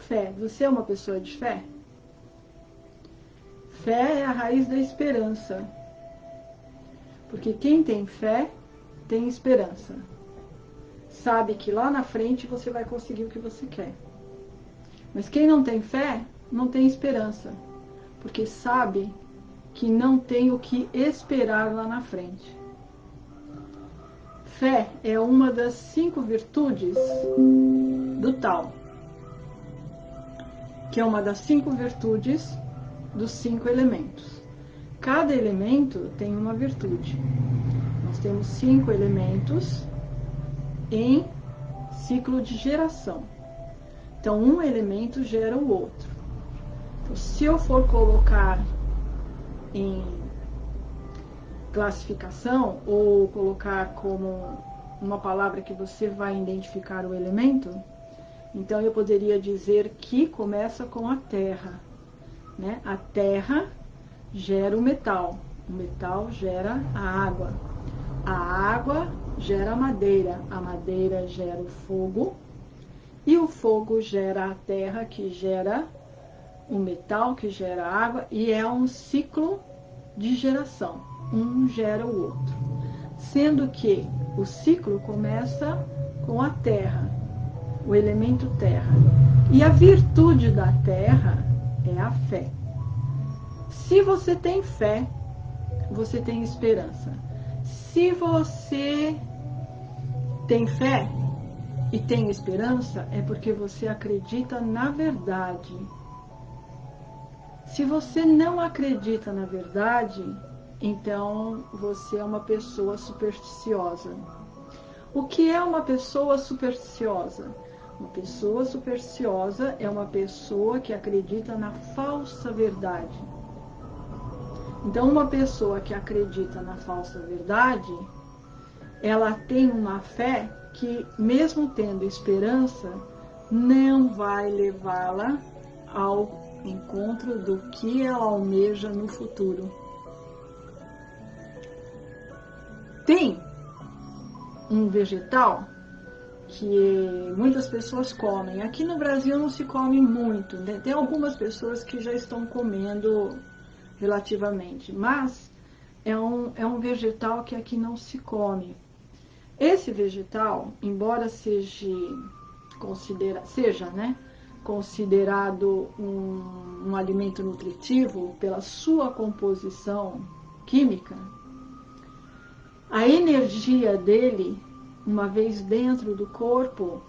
fé. Você é uma pessoa de fé? Fé é a raiz da esperança. Porque quem tem fé, tem esperança. Sabe que lá na frente você vai conseguir o que você quer. Mas quem não tem fé, não tem esperança. Porque sabe que não tem o que esperar lá na frente. Fé é uma das 5 virtudes do Tao, que é uma das 5 virtudes dos 5 elementos. Cada elemento tem uma virtude. Nós temos 5 elementos em ciclo de geração. Então, um elemento gera o outro. Então, se eu for colocar em classificação ou colocar como uma palavra que você vai identificar o elemento, então eu poderia dizer que começa com a terra, né? A terra gera o metal gera a água gera a madeira gera o fogo, e o fogo gera a terra, que gera o metal, que gera a água, e é um ciclo de geração. Um gera o outro. Sendo que o ciclo começa com a terra, o elemento terra. E a virtude da terra é a fé. Se você tem fé, você tem esperança. Se você tem fé e tem esperança, é porque você acredita na verdade. Se você não acredita na verdade, então você é uma pessoa supersticiosa. O que é uma pessoa supersticiosa? Uma pessoa supersticiosa é uma pessoa que acredita na falsa verdade. Então, uma pessoa que acredita na falsa verdade, ela tem uma fé que, mesmo tendo esperança, não vai levá-la ao encontro do que ela almeja no futuro. Tem um vegetal que muitas pessoas comem. Aqui no Brasil não se come muito, né? Tem algumas pessoas que já estão comendo relativamente, mas é um vegetal que aqui não se come. Esse vegetal, embora seja considerado um alimento nutritivo pela sua composição química, a energia dele, uma vez dentro do corpo,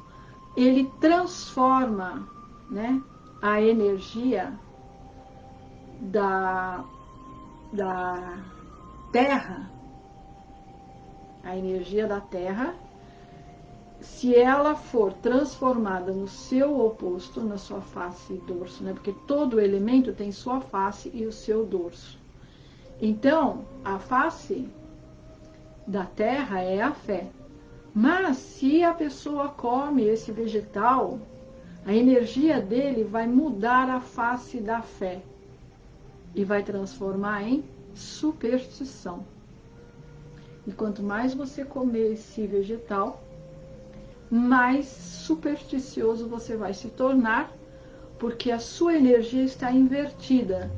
ele transforma, né, a energia da terra, a energia da terra, se ela for transformada no seu oposto, na sua face e dorso, né? Porque todo elemento tem sua face e o seu dorso. Então, a face da terra é a fé. Mas se a pessoa come esse vegetal, a energia dele vai mudar a face da fé e vai transformar em superstição. E quanto mais você comer esse vegetal, mais supersticioso você vai se tornar, porque a sua energia está invertida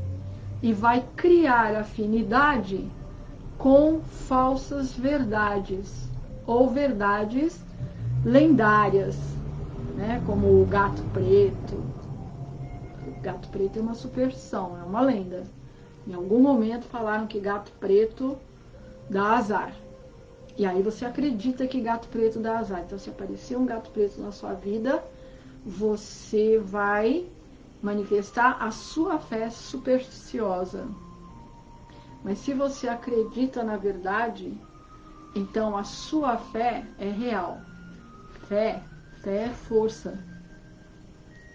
e vai criar afinidade com falsas verdades ou verdades lendárias, né? Como o gato preto. O gato preto é uma superstição, é uma lenda. Em algum momento falaram que gato preto dá azar. E aí você acredita que gato preto dá azar. Então, se aparecer um gato preto na sua vida, você vai manifestar a sua fé supersticiosa. Mas se você acredita na verdade, então a sua fé é real. Fé é força.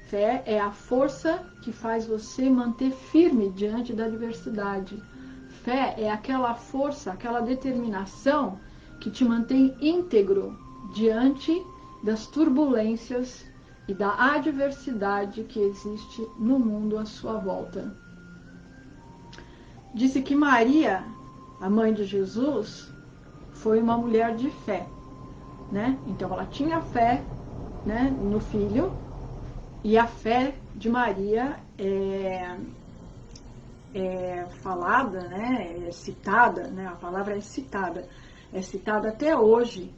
Fé é a força que faz você manter firme diante da adversidade. Fé é aquela força, aquela determinação que te mantém íntegro diante das turbulências e da adversidade que existe no mundo à sua volta. Disse que Maria, a mãe de Jesus, foi uma mulher de fé, né? Então ela tinha fé, né, no filho, E a fé de Maria é falada, né, é citada, né, a palavra é citada até hoje,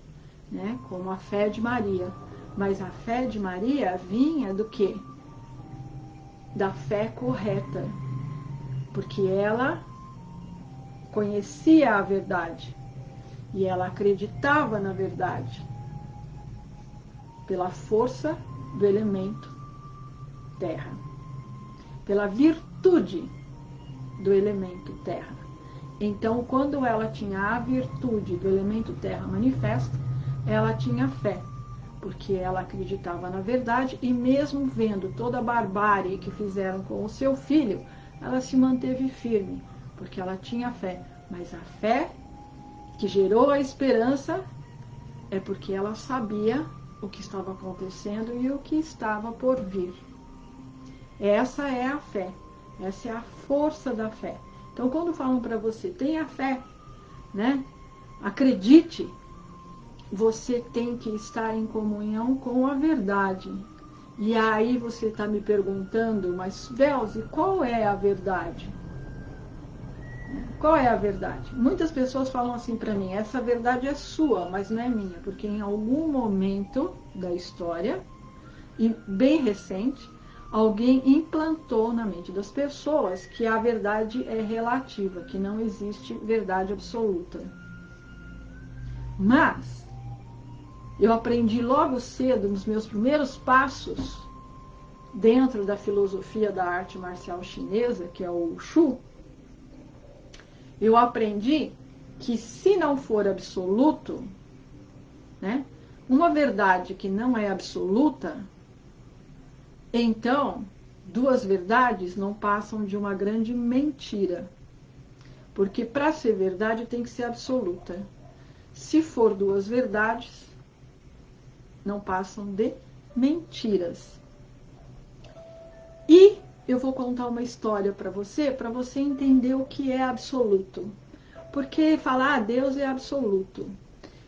né, como a fé de Maria. Mas a fé de Maria vinha do quê? Da fé correta, porque ela conhecia a verdade e ela acreditava na verdade pela força do elemento terra, pela virtude do elemento terra. Então, quando ela tinha a virtude do elemento terra manifesta, ela tinha fé, porque ela acreditava na verdade e mesmo vendo toda a barbárie que fizeram com o seu filho, ela se manteve firme, porque ela tinha fé. Mas a fé que gerou a esperança é porque ela sabia o que estava acontecendo e o que estava por vir. Essa é a fé, essa é a força da fé. Então, quando falam para você, tenha fé, né? Acredite, você tem que estar em comunhão com a verdade. E aí você está me perguntando, mas Belze, qual é a verdade? Qual é a verdade? Muitas pessoas falam assim para mim, essa verdade é sua, mas não é minha, porque em algum momento da história, e bem recente, alguém implantou na mente das pessoas que a verdade é relativa, que não existe verdade absoluta. Mas eu aprendi logo cedo, nos meus primeiros passos, dentro da filosofia da arte marcial chinesa, que é o Wushu, eu aprendi que se não for absoluto, né, uma verdade que não é absoluta, então duas verdades não passam de uma grande mentira. Porque para ser verdade tem que ser absoluta. Se for duas verdades, não passam de mentiras. E eu vou contar uma história para você entender o que é absoluto. Porque falar, Deus é absoluto.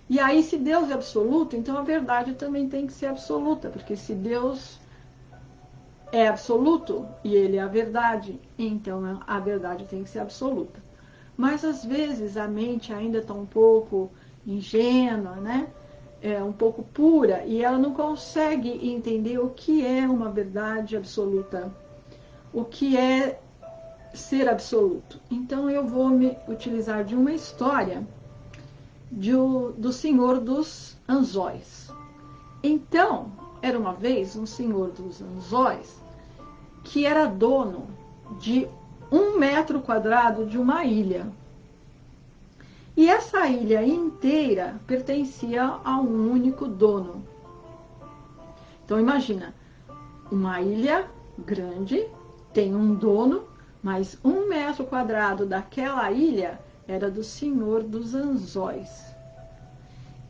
E aí, se Deus é absoluto, então a verdade também tem que ser absoluta. Porque se Deus é absoluto e ele é a verdade, então a verdade tem que ser absoluta. Mas às vezes a mente ainda está um pouco ingênua, né? Um pouco pura, e ela não consegue entender o que é uma verdade absoluta, o que é ser absoluto. Então eu vou me utilizar de uma história do Senhor dos Anzóis. Então, era uma vez um senhor dos Anzóis que era dono de 1 metro quadrado de uma ilha. E essa ilha inteira pertencia a um único dono. Então imagina, uma ilha grande, tem um dono, mas 1 metro quadrado daquela ilha era do Senhor dos Anzóis.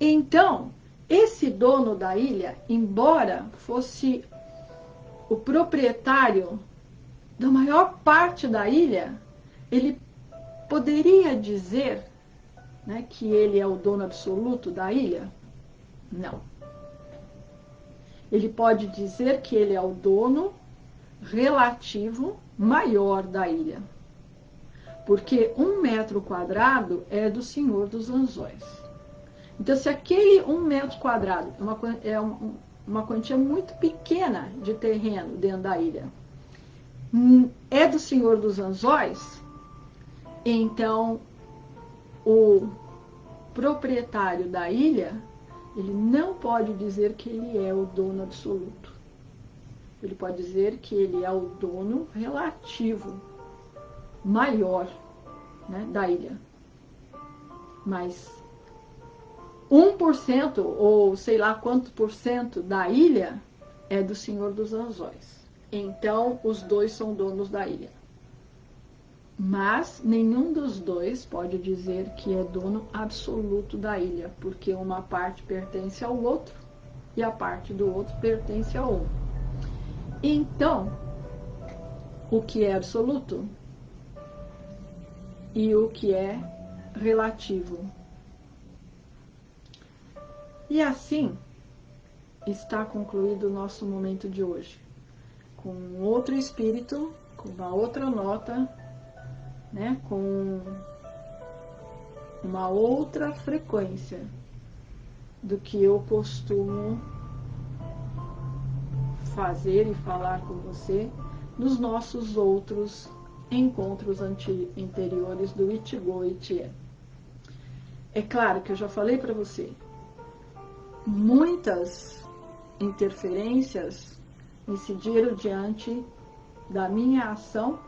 Então, esse dono da ilha, embora fosse o proprietário da maior parte da ilha, ele poderia dizer, né, que ele é o dono absoluto da ilha? Não. Ele pode dizer que ele é o dono relativo maior da ilha. Porque 1 metro quadrado é do Senhor dos Anzóis. Então, se aquele 1 metro quadrado é uma quantia muito pequena de terreno dentro da ilha, é do Senhor dos Anzóis, então o proprietário da ilha, ele não pode dizer que ele é o dono absoluto. Ele pode dizer que ele é o dono relativo maior, né, da ilha. Mas 1% ou sei lá quanto por cento da ilha é do Senhor dos Anzóis. Então, os dois são donos da ilha. Mas nenhum dos dois pode dizer que é dono absoluto da ilha, porque uma parte pertence ao outro e a parte do outro pertence ao um. Então, o que é absoluto e o que é relativo. E assim está concluído o nosso momento de hoje. com outro espírito, com uma outra nota, né, com uma outra frequência do que eu costumo fazer e falar com você nos nossos outros encontros anteriores do Ichigo Ichie. É claro que eu já falei para você, muitas interferências incidiram diante da minha ação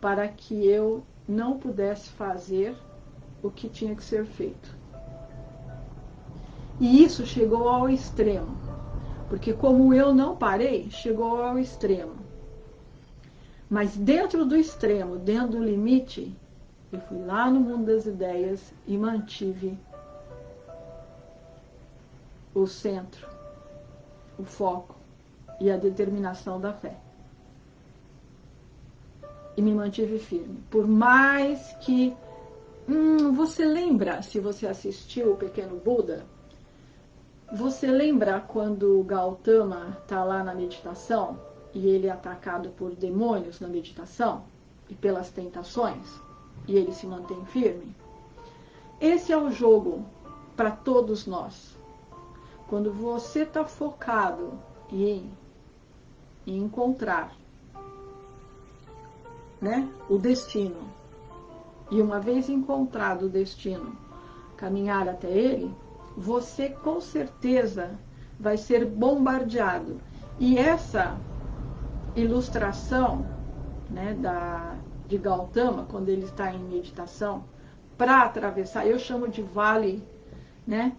para que eu não pudesse fazer o que tinha que ser feito. E isso chegou ao extremo, porque como eu não parei, chegou ao extremo. Mas dentro do extremo, dentro do limite, eu fui lá no mundo das ideias e mantive o centro, o foco e a determinação da fé. E me mantive firme. Por mais que... você lembra, se você assistiu o Pequeno Buda, você lembra quando o Gautama está lá na meditação e ele é atacado por demônios na meditação e pelas tentações e ele se mantém firme? Esse é o jogo para todos nós. Quando você está focado em encontrar, né, o destino, e uma vez encontrado o destino, caminhar até ele, você com certeza vai ser bombardeado. E essa ilustração, né, de Gautama, quando ele está em meditação, para atravessar, eu chamo de vale, né,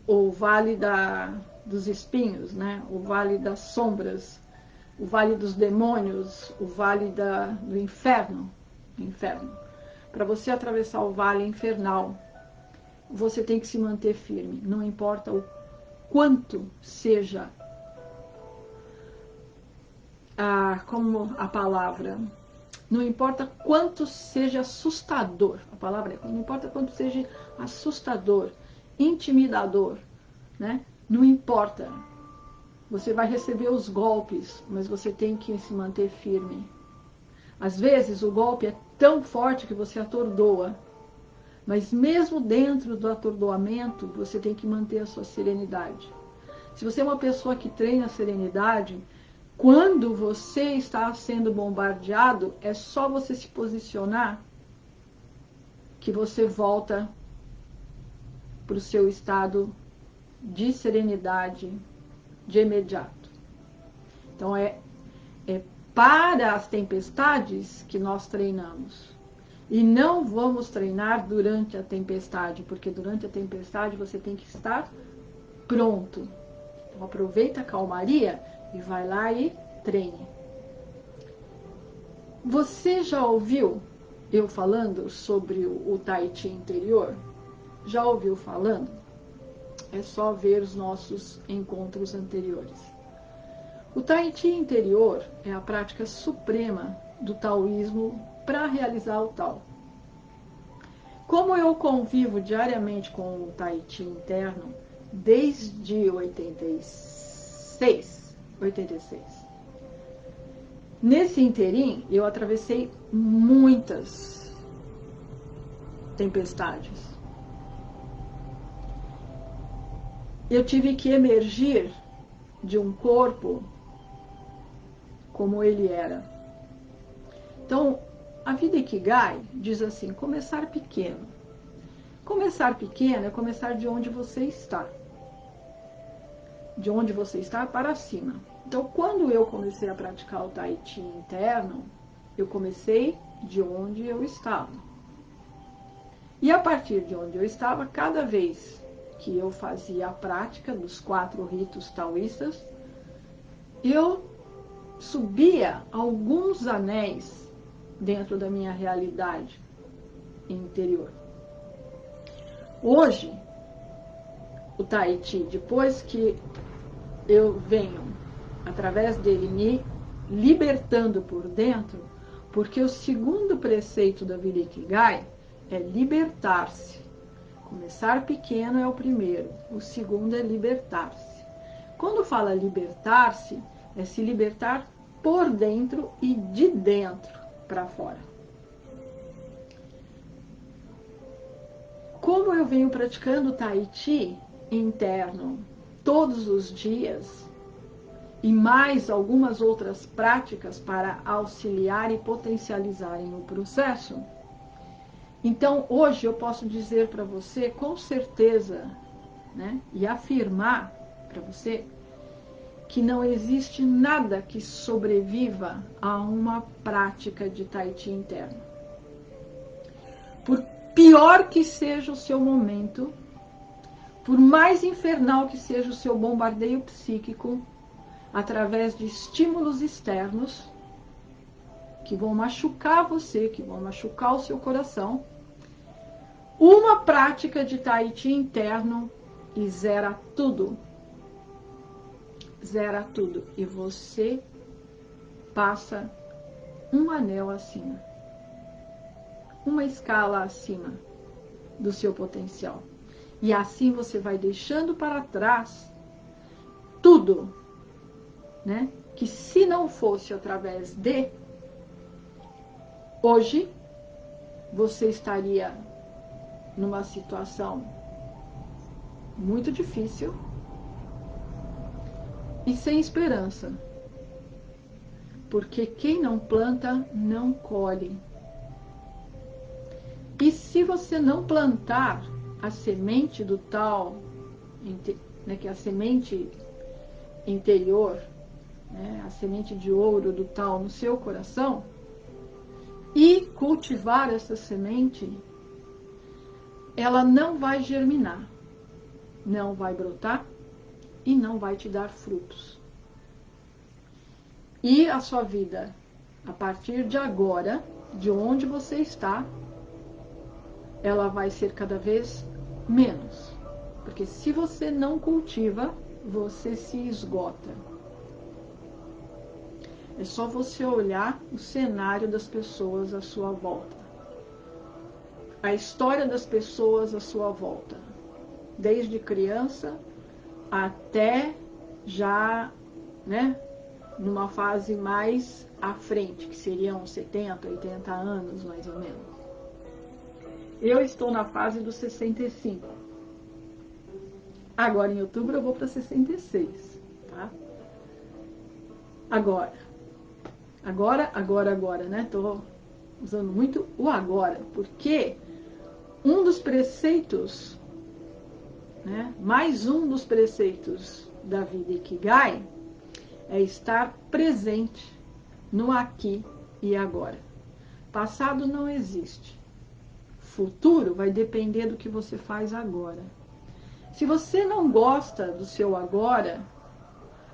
o vale dos espinhos, né, o vale das sombras, o vale dos demônios, o vale do inferno. Para você atravessar o vale infernal, você tem que se manter firme, não importa o quanto seja como a palavra, não importa quanto seja assustador, a palavra é, não importa quanto seja assustador, intimidador, né? Não importa, você vai receber os golpes, mas você tem que se manter firme. Às vezes o golpe é tão forte que você atordoa, mas mesmo dentro do atordoamento, você tem que manter a sua serenidade. Se você é uma pessoa que treina a serenidade, quando você está sendo bombardeado, é só você se posicionar que você volta para o seu estado de serenidade de imediato. Então é para as tempestades que nós treinamos. E não vamos treinar durante a tempestade, porque durante a tempestade você tem que estar pronto. Então aproveita a calmaria e vai lá e treine. Você já ouviu eu falando sobre o Tai Chi interior? Já ouviu falando? É só ver os nossos encontros anteriores. O Tai Chi interior é a prática suprema do taoísmo para realizar o Tao. Como eu convivo diariamente com o Tai Chi interno desde 86, nesse interim eu atravessei muitas tempestades. Eu tive que emergir de um corpo como ele era. Então, a vida Ikigai diz assim, começar pequeno. Começar pequeno é começar de onde você está. De onde você está para cima. Então, quando eu comecei a praticar o Tai Chi interno, eu comecei de onde eu estava. E a partir de onde eu estava, cada vez que eu fazia a prática dos 4 ritos taoístas, eu subia alguns anéis dentro da minha realidade interior. Hoje, o Tai Chi, depois que eu venho, através dele, me libertando por dentro, porque o segundo preceito da vida Ikigai é libertar-se. Começar pequeno é o primeiro, o segundo é libertar-se. Quando fala libertar-se, é se libertar por dentro e de dentro para fora. Como eu venho praticando Tai Chi interno todos os dias, e mais algumas outras práticas para auxiliar e potencializarem o processo, então hoje eu posso dizer para você com certeza, né, e afirmar para você que não existe nada que sobreviva a uma prática de Tai Chi interno. Por pior que seja o seu momento, por mais infernal que seja o seu bombardeio psíquico, através de estímulos externos que vão machucar você, que vão machucar o seu coração, uma prática de Tai Chi interno e zera tudo. Zera tudo. E você passa um anel acima, uma escala acima do seu potencial. E assim você vai deixando para trás tudo, né? Que se não fosse através de, hoje você estaria numa situação muito difícil e sem esperança. Porque quem não planta, não colhe. E se você não plantar a semente do tal, né, que é a semente interior, né, a semente de ouro do tal no seu coração, e cultivar essa semente, ela não vai germinar, não vai brotar e não vai te dar frutos. E a sua vida, a partir de agora, de onde você está, ela vai ser cada vez menos. Porque se você não cultiva, você se esgota. É só você olhar o cenário das pessoas à sua volta. A história das pessoas à sua volta. Desde criança até já, né, numa fase mais à frente, que seriam 70, 80 anos, mais ou menos. Eu estou na fase dos 65. Agora, em outubro, eu vou para 66, tá? Agora, né? Tô usando muito o agora, porque um dos preceitos, né? Mais um dos preceitos da vida Ikigai é estar presente no aqui e agora. Passado não existe. Futuro vai depender do que você faz agora. Se você não gosta do seu agora,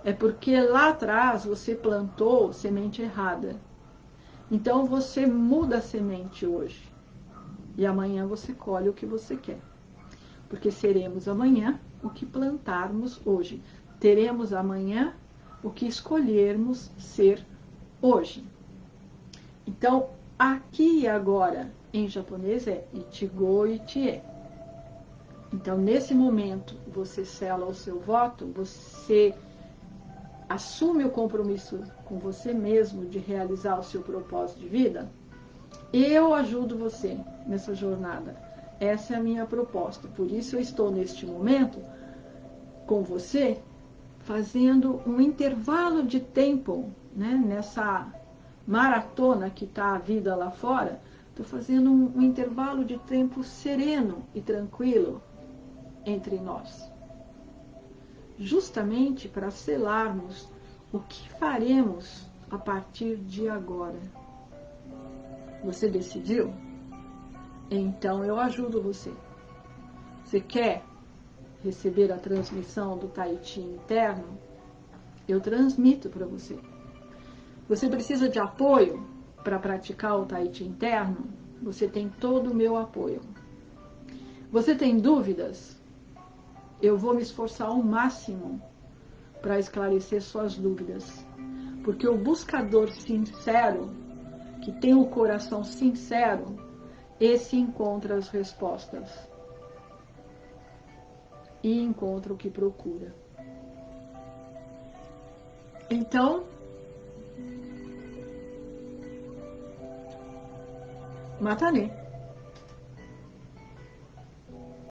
é porque lá atrás você plantou semente errada. Então você muda a semente hoje. E amanhã você colhe o que você quer. Porque seremos amanhã o que plantarmos hoje. Teremos amanhã o que escolhermos ser hoje. Então, aqui e agora, em japonês é Ichigo Ichie. Então, nesse momento, você sela o seu voto, você assume o compromisso com você mesmo de realizar o seu propósito de vida. Eu ajudo você nessa jornada. Essa é a minha proposta. Por isso eu estou neste momento com você, fazendo um intervalo de tempo, né, nessa maratona que está a vida lá fora. Estou fazendo um intervalo de tempo sereno e tranquilo entre nós, justamente para selarmos o que faremos a partir de agora. Você decidiu? Então eu ajudo você. Você quer receber a transmissão do Tai Chi interno? Eu transmito para você. Você precisa de apoio para praticar o Tai Chi interno? Você tem todo o meu apoio. Você tem dúvidas? Eu vou me esforçar ao máximo para esclarecer suas dúvidas. Porque o buscador sincero, que tem o coração sincero, esse encontra as respostas. E encontra o que procura. Então, Matane.